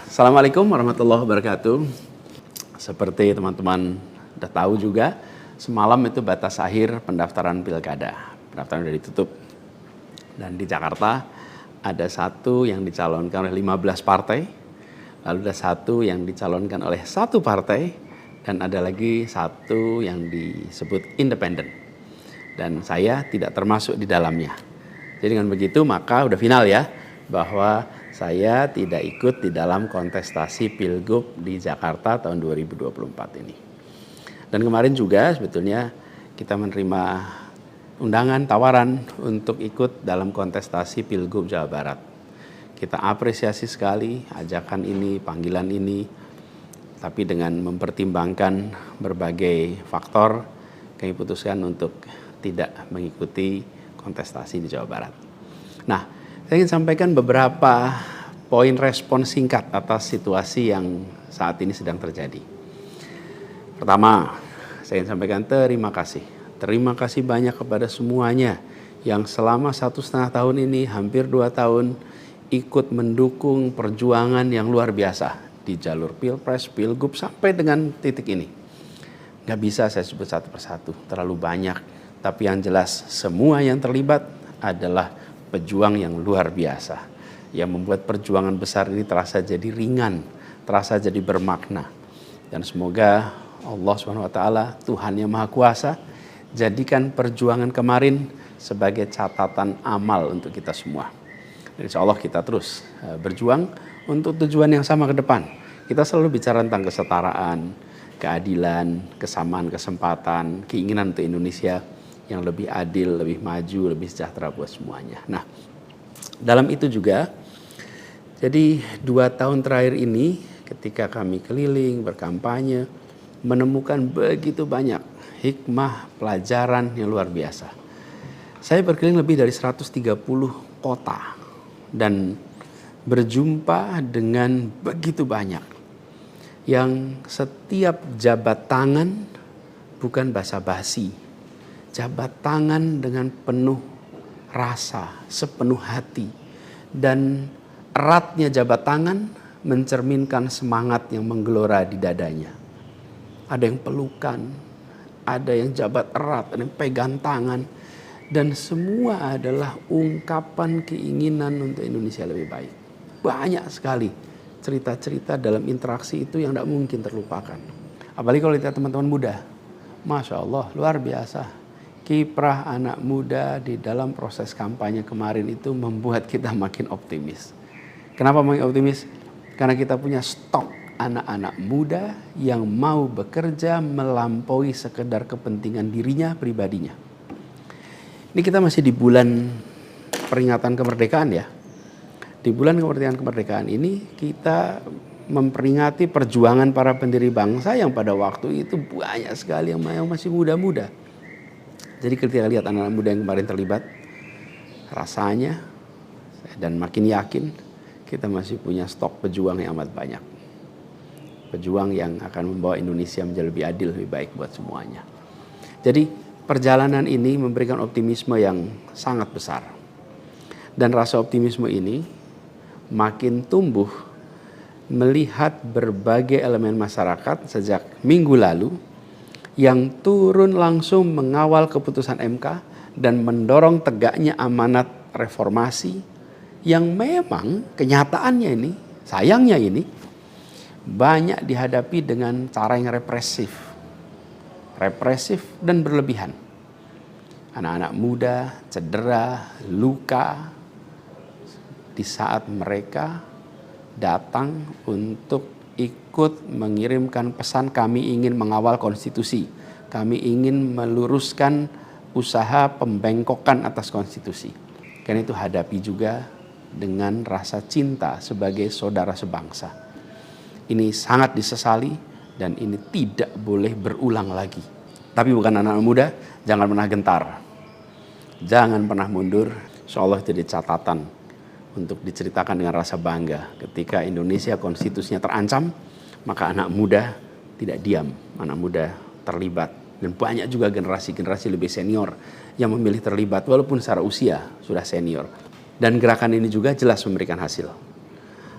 Assalamualaikum warahmatullahi wabarakatuh. Seperti teman-teman udah tahu juga, semalam itu batas akhir pendaftaran pilkada. Pendaftaran sudah ditutup. Dan di Jakarta ada satu yang dicalonkan oleh 15 partai, lalu ada satu yang dicalonkan oleh satu partai, dan ada lagi satu yang disebut independen. Dan saya tidak termasuk di dalamnya. Jadi dengan begitu maka udah final ya, bahwa saya tidak ikut di dalam kontestasi Pilgub di Jakarta tahun 2024 ini. Dan kemarin juga sebetulnya kita menerima undangan, tawaran untuk ikut dalam kontestasi Pilgub Jawa Barat. Kita apresiasi sekali ajakan ini, panggilan ini, tapi dengan mempertimbangkan berbagai faktor, kami putuskan untuk tidak mengikuti kontestasi di Jawa Barat. Nah, saya ingin sampaikan beberapa poin respon singkat atas situasi yang saat ini sedang terjadi. Pertama, saya ingin sampaikan terima kasih. Terima kasih banyak kepada semuanya yang selama 1,5 tahun ini, hampir 2 tahun, ikut mendukung perjuangan yang luar biasa di jalur Pilpres, Pilgub, sampai dengan titik ini. Gak bisa saya sebut satu persatu, terlalu banyak. Tapi yang jelas, semua yang terlibat adalah pejuang yang luar biasa, yang membuat perjuangan besar ini terasa jadi ringan, terasa jadi bermakna. Dan semoga Allah SWT, Tuhan yang Maha Kuasa, jadikan perjuangan kemarin sebagai catatan amal untuk kita semua. Dan insya Allah kita terus berjuang untuk tujuan yang sama ke depan. Kita selalu bicara tentang kesetaraan, keadilan, kesamaan kesempatan, keinginan untuk Indonesia yang lebih adil, lebih maju, lebih sejahtera buat semuanya. Nah, dalam itu juga, jadi 2 tahun terakhir ini ketika kami keliling, berkampanye, menemukan begitu banyak hikmah, pelajaran yang luar biasa. Saya berkeliling lebih dari 130 kota dan berjumpa dengan begitu banyak yang setiap jabat tangan bukan basa-basi, jabat tangan dengan penuh rasa, sepenuh hati. Dan eratnya jabat tangan mencerminkan semangat yang menggelora di dadanya. Ada yang pelukan, ada yang jabat erat, ada yang pegang tangan. Dan semua adalah ungkapan keinginan untuk Indonesia lebih baik. Banyak sekali cerita-cerita dalam interaksi itu yang tidak mungkin terlupakan. Apalagi kalau lihat teman-teman muda. Masya Allah, luar biasa. Kiprah anak muda di dalam proses kampanye kemarin itu membuat kita makin optimis. Kenapa makin optimis? Karena kita punya stok anak-anak muda yang mau bekerja melampaui sekedar kepentingan dirinya, pribadinya. Ini kita masih di bulan peringatan kemerdekaan ya. Di bulan kemerdekaan ini kita memperingati perjuangan para pendiri bangsa yang pada waktu itu banyak sekali yang masih muda-muda. Jadi ketika lihat anak-anak muda yang kemarin terlibat, rasanya dan makin yakin kita masih punya stok pejuang yang amat banyak. Pejuang yang akan membawa Indonesia menjadi lebih adil, lebih baik buat semuanya. Jadi perjalanan ini memberikan optimisme yang sangat besar. Dan rasa optimisme ini makin tumbuh melihat berbagai elemen masyarakat sejak minggu lalu yang turun langsung mengawal keputusan MK dan mendorong tegaknya amanat reformasi yang memang kenyataannya ini, sayangnya ini, banyak dihadapi dengan cara yang represif dan berlebihan. Anak-anak muda cedera, luka di saat mereka datang untuk ikut mengirimkan pesan kami ingin mengawal konstitusi. Kami ingin meluruskan usaha pembengkokan atas konstitusi. Karena itu hadapi juga dengan rasa cinta sebagai saudara sebangsa. Ini sangat disesali dan ini tidak boleh berulang lagi. Tapi bukan anak-anak muda, jangan pernah gentar. Jangan pernah mundur. Insyaallah jadi catatan untuk diceritakan dengan rasa bangga. Ketika Indonesia konstitusinya terancam, maka anak muda tidak diam. Anak muda terlibat. Dan banyak juga generasi-generasi lebih senior yang memilih terlibat walaupun secara usia sudah senior. Dan gerakan ini juga jelas memberikan hasil.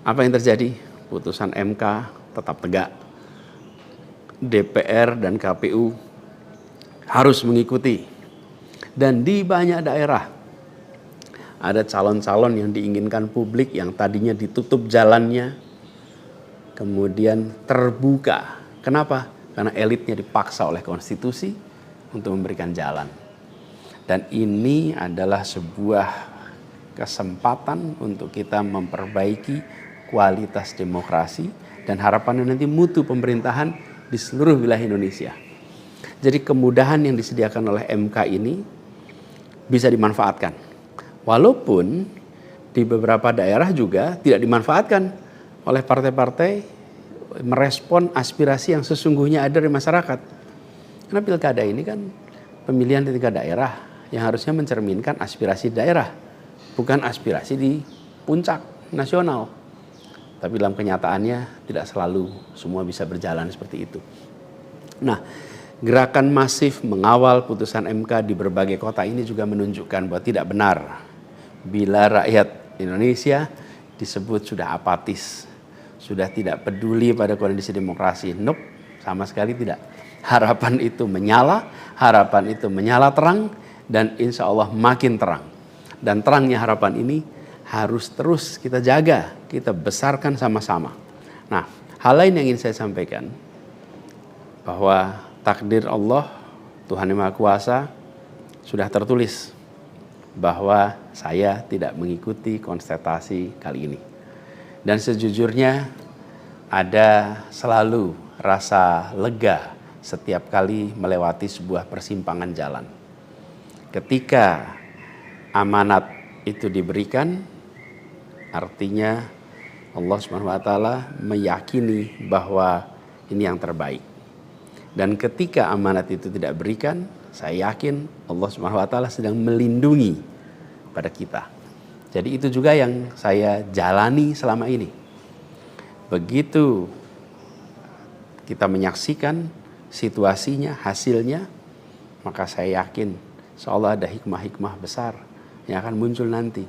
Apa yang terjadi? putusan MK tetap tegak. DPR dan KPU harus mengikuti. Dan di banyak daerah ada calon-calon yang diinginkan publik yang tadinya ditutup jalannya, kemudian terbuka. Kenapa? Karena elitnya dipaksa oleh konstitusi untuk memberikan jalan. Dan ini adalah sebuah kesempatan untuk kita memperbaiki kualitas demokrasi dan harapannya nanti mutu pemerintahan di seluruh wilayah Indonesia. Jadi kemudahan yang disediakan oleh MK ini bisa dimanfaatkan. Walaupun di beberapa daerah juga tidak dimanfaatkan oleh partai-partai merespon aspirasi yang sesungguhnya ada dari masyarakat. Karena pilkada ini kan pemilihan di tingkat daerah yang harusnya mencerminkan aspirasi daerah, bukan aspirasi di puncak nasional. Tapi dalam kenyataannya tidak selalu semua bisa berjalan seperti itu. Nah, gerakan masif mengawal putusan MK di berbagai kota ini juga menunjukkan bahwa tidak benar bila rakyat Indonesia disebut sudah apatis, sudah tidak peduli pada kondisi demokrasi. Nope, sama sekali tidak. Harapan itu menyala, harapan itu menyala terang, dan insya Allah makin terang. Dan terangnya harapan ini harus terus kita jaga, kita besarkan sama-sama. Nah, hal lain yang ingin saya sampaikan, bahwa takdir Allah, Tuhan Yang Maha Kuasa, sudah tertulis bahwa saya tidak mengikuti kontestasi kali ini. Dan sejujurnya ada selalu rasa lega setiap kali melewati sebuah persimpangan jalan. Ketika amanat itu diberikan, artinya Allah SWT meyakini bahwa ini yang terbaik. Dan ketika amanat itu tidak berikan, saya yakin Allah SWT sedang melindungi pada kita. Jadi itu juga yang saya jalani selama ini. Begitu kita menyaksikan situasinya, hasilnya, maka saya yakin insya Allah ada hikmah-hikmah besar yang akan muncul nanti.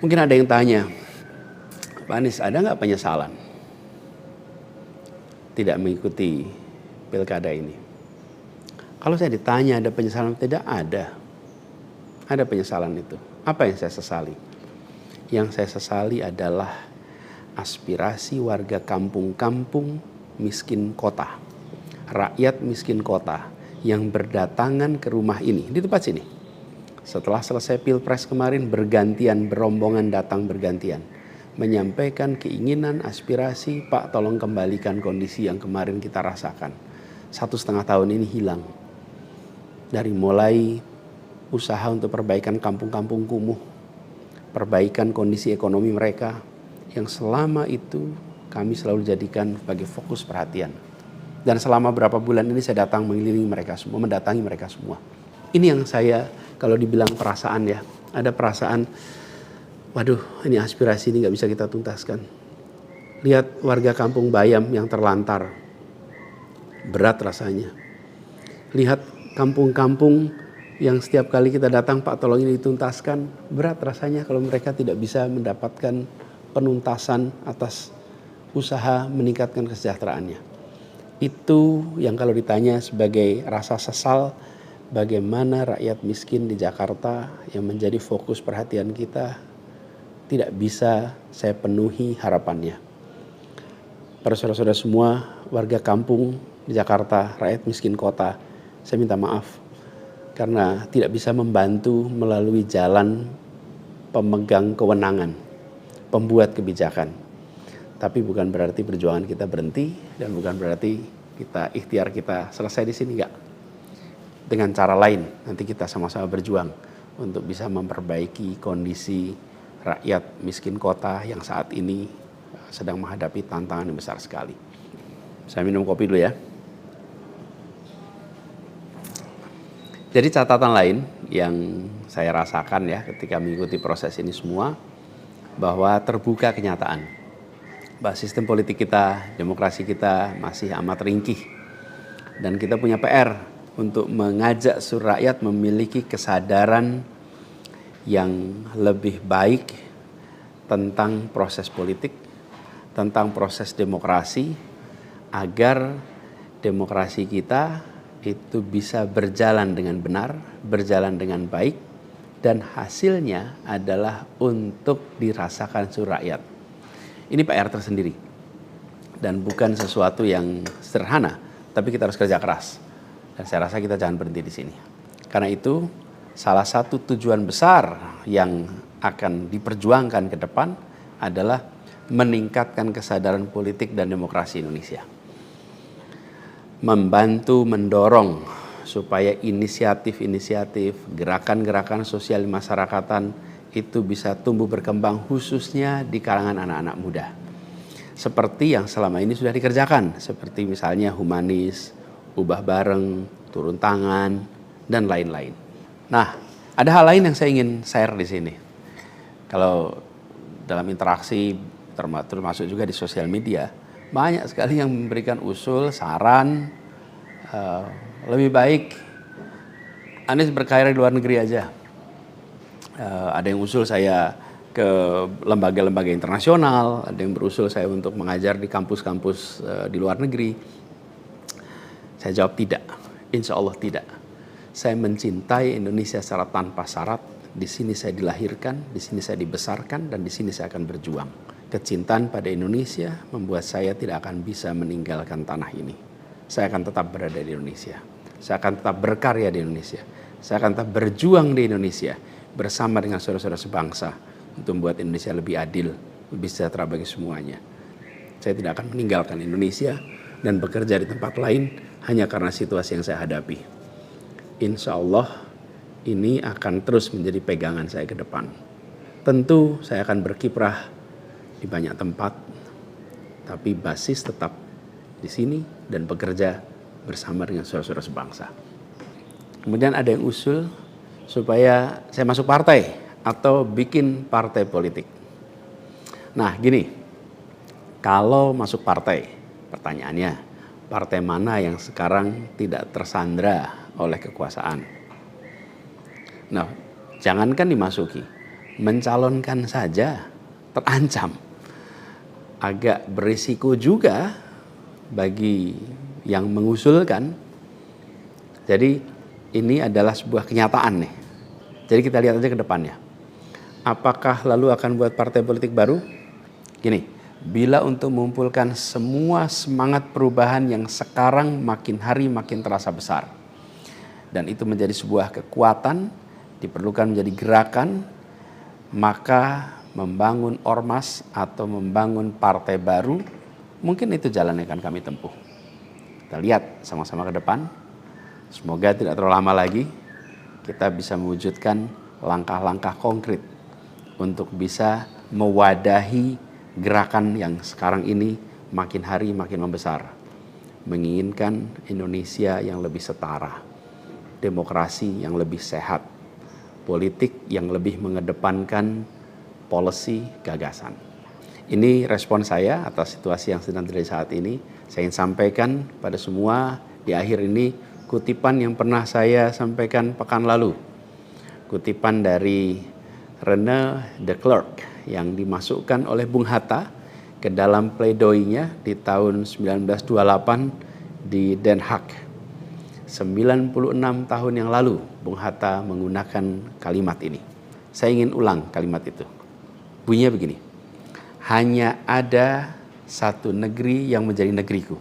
Mungkin ada yang tanya, Pak Anies, ada nggak penyesalan tidak mengikuti pilkada ini? Kalau saya ditanya ada penyesalan, tidak ada. Ada penyesalan itu. Apa yang saya sesali? Yang saya sesali adalah aspirasi warga kampung-kampung miskin kota, rakyat miskin kota yang berdatangan ke rumah ini, di tempat sini. Setelah selesai Pilpres kemarin, bergantian, berombongan datang bergantian, menyampaikan keinginan, aspirasi, Pak tolong kembalikan kondisi yang kemarin kita rasakan. 1,5 tahun ini hilang. Dari mulai usaha untuk perbaikan kampung-kampung kumuh, perbaikan kondisi ekonomi mereka, yang selama itu kami selalu jadikan sebagai fokus perhatian. Dan selama berapa bulan ini saya datang mengelilingi mereka semua, mendatangi mereka semua. Ini yang saya, kalau dibilang perasaan ya, ada perasaan, waduh ini aspirasi ini gak bisa kita tuntaskan. Lihat warga kampung Bayam yang terlantar, berat rasanya. Lihat kampung-kampung yang setiap kali kita datang, Pak tolong ini dituntaskan, berat rasanya kalau mereka tidak bisa mendapatkan penuntasan atas usaha meningkatkan kesejahteraannya. Itu yang kalau ditanya sebagai rasa sesal, bagaimana rakyat miskin di Jakarta yang menjadi fokus perhatian kita tidak bisa saya penuhi harapannya. Para saudara-saudara semua, warga kampung di Jakarta, rakyat miskin kota, saya minta maaf karena tidak bisa membantu melalui jalan pemegang kewenangan, pembuat kebijakan. Tapi bukan berarti perjuangan kita berhenti dan bukan berarti kita ikhtiar kita selesai di sini, enggak. Dengan cara lain nanti kita sama-sama berjuang untuk bisa memperbaiki kondisi rakyat miskin kota yang saat ini sedang menghadapi tantangan yang besar sekali. Saya minum kopi dulu ya. Jadi catatan lain yang saya rasakan ya ketika mengikuti proses ini semua, bahwa terbuka kenyataan bahwa sistem politik kita, demokrasi kita masih amat ringkih. Dan kita punya PR untuk mengajak seluruh rakyat memiliki kesadaran yang lebih baik tentang proses politik, tentang proses demokrasi agar demokrasi kita itu bisa berjalan dengan benar, berjalan dengan baik, dan hasilnya adalah untuk dirasakan seluruh rakyat. Ini PR tersendiri dan bukan sesuatu yang sederhana, tapi kita harus kerja keras. Dan saya rasa kita jangan berhenti di sini. Karena itu salah satu tujuan besar yang akan diperjuangkan ke depan adalah meningkatkan kesadaran politik dan demokrasi Indonesia. Membantu mendorong supaya inisiatif-inisiatif, gerakan-gerakan sosial masyarakatan itu bisa tumbuh berkembang khususnya di kalangan anak-anak muda. Seperti yang selama ini sudah dikerjakan, seperti misalnya humanis, ubah bareng, turun tangan, dan lain-lain. Nah, ada hal lain yang saya ingin share di sini. Kalau dalam interaksi, termasuk juga di sosial media, banyak sekali yang memberikan usul, saran, lebih baik Anies berkarir di luar negeri aja. Ada yang usul saya ke lembaga-lembaga internasional, ada yang berusul saya untuk mengajar di kampus-kampus di luar negeri. Saya jawab tidak, insya Allah tidak. Saya mencintai Indonesia secara tanpa syarat. Di sini saya dilahirkan, di sini saya dibesarkan, dan di sini saya akan berjuang. Kecintaan pada Indonesia membuat saya tidak akan bisa meninggalkan tanah ini. Saya akan tetap berada di Indonesia. Saya akan tetap berkarya di Indonesia. Saya akan tetap berjuang di Indonesia bersama dengan saudara-saudara sebangsa untuk membuat Indonesia lebih adil, lebih sejahtera bagi semuanya. Saya tidak akan meninggalkan Indonesia dan bekerja di tempat lain hanya karena situasi yang saya hadapi. Insya Allah ini akan terus menjadi pegangan saya ke depan. Tentu saya akan berkiprah di banyak tempat, tapi basis tetap di sini dan bekerja bersama dengan saudara-saudara sebangsa. Kemudian ada yang usul supaya saya masuk partai atau bikin partai politik. Nah gini, kalau masuk partai, pertanyaannya, partai mana yang sekarang tidak tersandra oleh kekuasaan? Nah, jangankan dimasuki, mencalonkan saja terancam. Agak berisiko juga bagi yang mengusulkan. Jadi ini adalah sebuah kenyataan nih. Jadi kita lihat aja ke depannya. Apakah lalu akan buat partai politik baru? Gini, bila untuk mengumpulkan semua semangat perubahan yang sekarang makin hari makin terasa besar, dan itu menjadi sebuah kekuatan, diperlukan menjadi gerakan, maka membangun ormas atau membangun partai baru, mungkin itu jalan yang akan kami tempuh. Kita lihat sama-sama ke depan. Semoga tidak terlalu lama lagi kita bisa mewujudkan langkah-langkah konkret untuk bisa mewadahi gerakan yang sekarang ini makin hari makin membesar. Menginginkan Indonesia yang lebih setara, demokrasi yang lebih sehat, politik yang lebih mengedepankan policy gagasan. Ini respon saya atas situasi yang sedang terjadi saat ini. Saya ingin sampaikan pada semua di akhir ini kutipan yang pernah saya sampaikan pekan lalu. Kutipan dari René de Klerk yang dimasukkan oleh Bung Hatta ke dalam pledoinya di tahun 1928 di Den Haag. 96 tahun yang lalu Bung Hatta menggunakan kalimat ini. Saya ingin ulang kalimat itu. Bunyinya begini. Hanya ada satu negeri yang menjadi negeriku.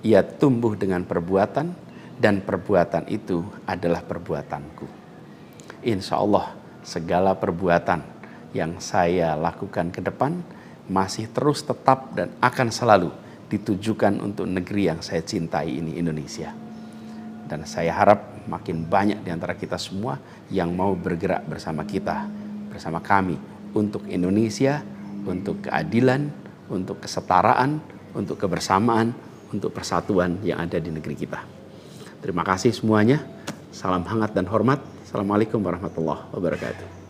Ia tumbuh dengan perbuatan dan perbuatan itu adalah perbuatanku. Insya Allah segala perbuatan yang saya lakukan ke depan masih terus tetap dan akan selalu ditujukan untuk negeri yang saya cintai ini, Indonesia. Dan saya harap makin banyak di antara kita semua yang mau bergerak bersama kita, bersama kami untuk Indonesia, untuk keadilan, untuk kesetaraan, untuk kebersamaan, untuk persatuan yang ada di negeri kita. Terima kasih semuanya. Salam hangat dan hormat. Assalamualaikum warahmatullahi wabarakatuh.